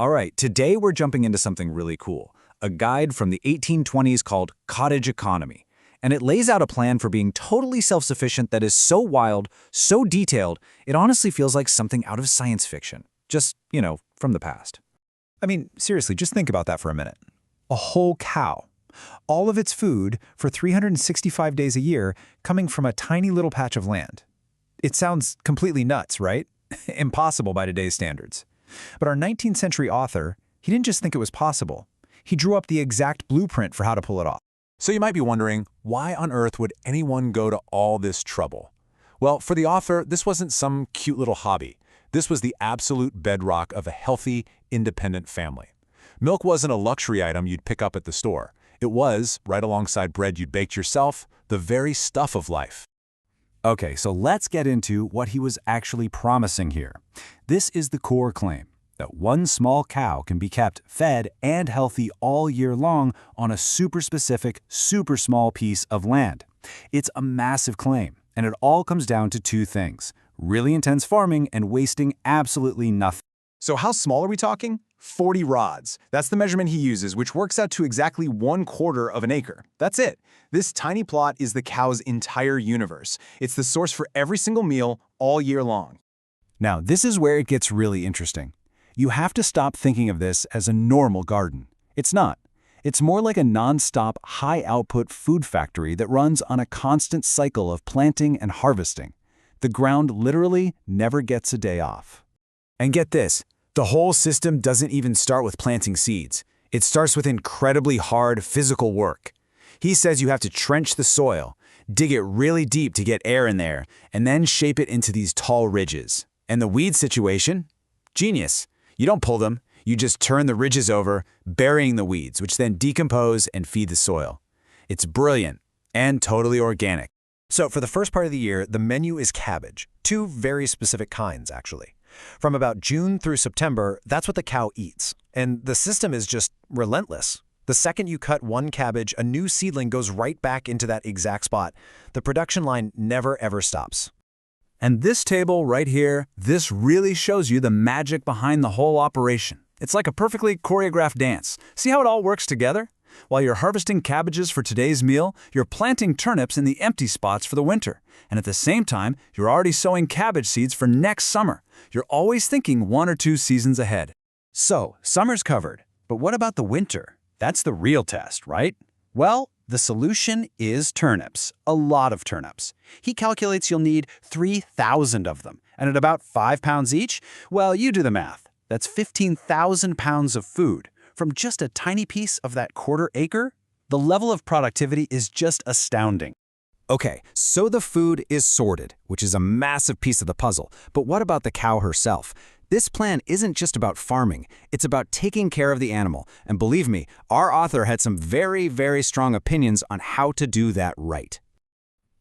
All right, today we're jumping into something really cool, a guide from the 1820s called Cottage Economy. And it lays out a plan for being totally self-sufficient that is so wild, so detailed, it honestly feels like something out of science fiction. Just, from the past. I mean, seriously, just think about that for a minute. A whole cow. All of its food for 365 days a year coming from a tiny little patch of land. It sounds completely nuts, right? Impossible by today's standards. But our 19th century author, he didn't just think it was possible. He drew up the exact blueprint for how to pull it off. So you might be wondering, why on earth would anyone go to all this trouble? Well, for the author, this wasn't some cute little hobby. This was the absolute bedrock of a healthy, independent family. Milk wasn't a luxury item you'd pick up at the store. It was, right alongside bread you'd baked yourself, the very stuff of life. Okay, so let's get into what he was actually promising here. This is the core claim, that one small cow can be kept fed and healthy all year long on a super specific, super small piece of land. It's a massive claim, and it all comes down to two things: really intense farming and wasting absolutely nothing. So how small are we talking? 40 rods. That's the measurement he uses, which works out to exactly 1/4 of an acre. That's it. This tiny plot is the cow's entire universe. It's the source for every single meal all year long. Now, this is where it gets really interesting. You have to stop thinking of this as a normal garden. It's not. It's more like a non-stop, high-output food factory that runs on a constant cycle of planting and harvesting. The ground literally never gets a day off. And get this, the whole system doesn't even start with planting seeds. It starts with incredibly hard physical work. He says you have to trench the soil, dig it really deep to get air in there, and then shape it into these tall ridges. And the weed situation? Genius. You don't pull them, you just turn the ridges over, burying the weeds, which then decompose and feed the soil. It's brilliant and totally organic. So for the first part of the year, the menu is cabbage. Two very specific kinds, actually. From about June through September, that's what the cow eats. And the system is just relentless. The second you cut one cabbage, a new seedling goes right back into that exact spot. The production line never ever stops. And this table right here, this really shows you the magic behind the whole operation. It's like a perfectly choreographed dance. See how it all works together? While you're harvesting cabbages for today's meal, you're planting turnips in the empty spots for the winter. And at the same time, you're already sowing cabbage seeds for next summer. You're always thinking 1 or 2 seasons ahead. So, summer's covered. But what about the winter? That's the real test, right? Well, the solution is turnips. A lot of turnips. He calculates you'll need 3,000 of them. And at about 5 pounds each, well, you do the math. That's 15,000 pounds of food. From just a tiny piece of that 1/4 acre, the level of productivity is just astounding. Okay, so the food is sorted, which is a massive piece of the puzzle. But what about the cow herself? This plan isn't just about farming, it's about taking care of the animal. And believe me, our author had some very, very strong opinions on how to do that right.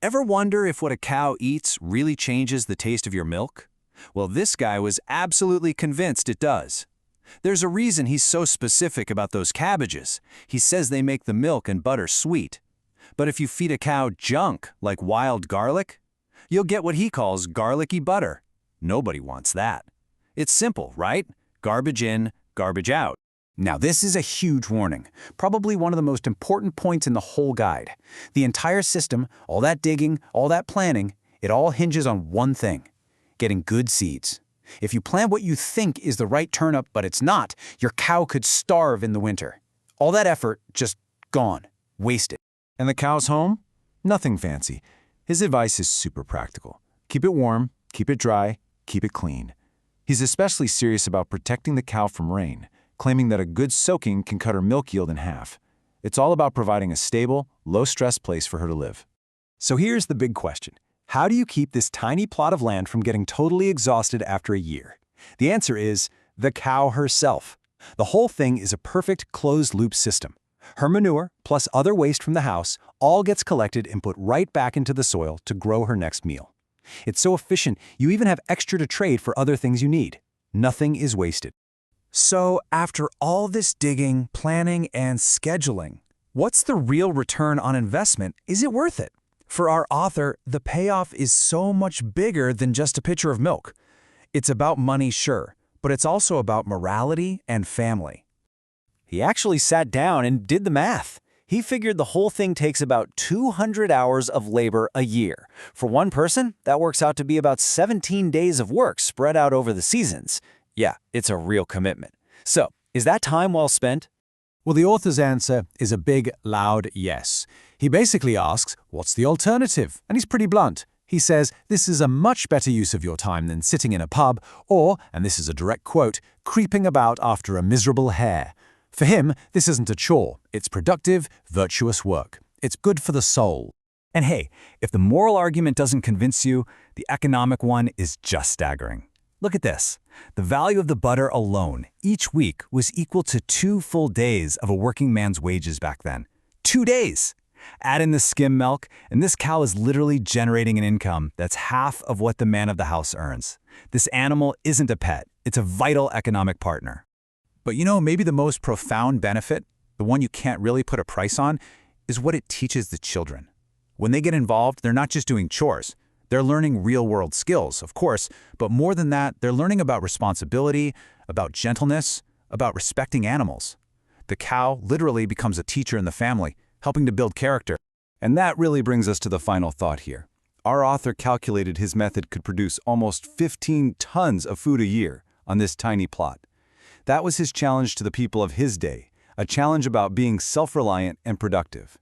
Ever wonder if what a cow eats really changes the taste of your milk? Well, this guy was absolutely convinced it does. There's a reason he's so specific about those cabbages. He says they make the milk and butter sweet. But if you feed a cow junk, like wild garlic, you'll get what he calls garlicky butter. Nobody wants that. It's simple, right? Garbage in, garbage out. Now, this is a huge warning, probably one of the most important points in the whole guide. The entire system, all that digging, all that planning, it all hinges on one thing: getting good seeds. If you plant what you think is the right turnip, but it's not, your cow could starve in the winter. All that effort, just gone, wasted. And the cow's home? Nothing fancy. His advice is super practical. Keep it warm, keep it dry, keep it clean. He's especially serious about protecting the cow from rain, claiming that a good soaking can cut her milk yield in half. It's all about providing a stable, low-stress place for her to live. So here's the big question. How do you keep this tiny plot of land from getting totally exhausted after a year? The answer is the cow herself. The whole thing is a perfect closed-loop system. Her manure, plus other waste from the house, all gets collected and put right back into the soil to grow her next meal. It's so efficient, you even have extra to trade for other things you need. Nothing is wasted. So, after all this digging, planning, and scheduling, what's the real return on investment? Is it worth it? For our author, the payoff is so much bigger than just a pitcher of milk. It's about money, sure, but it's also about morality and family. He actually sat down and did the math. He figured the whole thing takes about 200 hours of labor a year. For one person, that works out to be about 17 days of work spread out over the seasons. Yeah, it's a real commitment. So, is that time well spent? Well, the author's answer is a big, loud yes. He basically asks, what's the alternative? And he's pretty blunt. He says, this is a much better use of your time than sitting in a pub or, and this is a direct quote, creeping about after a miserable hare. For him, this isn't a chore. It's productive, virtuous work. It's good for the soul. And hey, if the moral argument doesn't convince you, the economic one is just staggering. Look at this. The value of the butter alone, each week, was equal to 2 full days of a working man's wages back then. 2 days! Add in the skim milk, and this cow is literally generating an income that's half of what the man of the house earns. This animal isn't a pet. It's a vital economic partner. But maybe the most profound benefit, the one you can't really put a price on, is what it teaches the children. When they get involved, they're not just doing chores. They're learning real-world skills, of course, but more than that, they're learning about responsibility, about gentleness, about respecting animals. The cow literally becomes a teacher in the family, helping to build character. And that really brings us to the final thought here. Our author calculated his method could produce almost 15 tons of food a year on this tiny plot. That was his challenge to the people of his day, a challenge about being self-reliant and productive.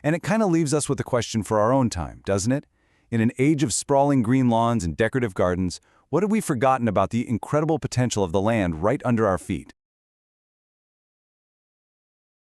And it kind of leaves us with a question for our own time, doesn't it? In an age of sprawling green lawns and decorative gardens, what have we forgotten about the incredible potential of the land right under our feet?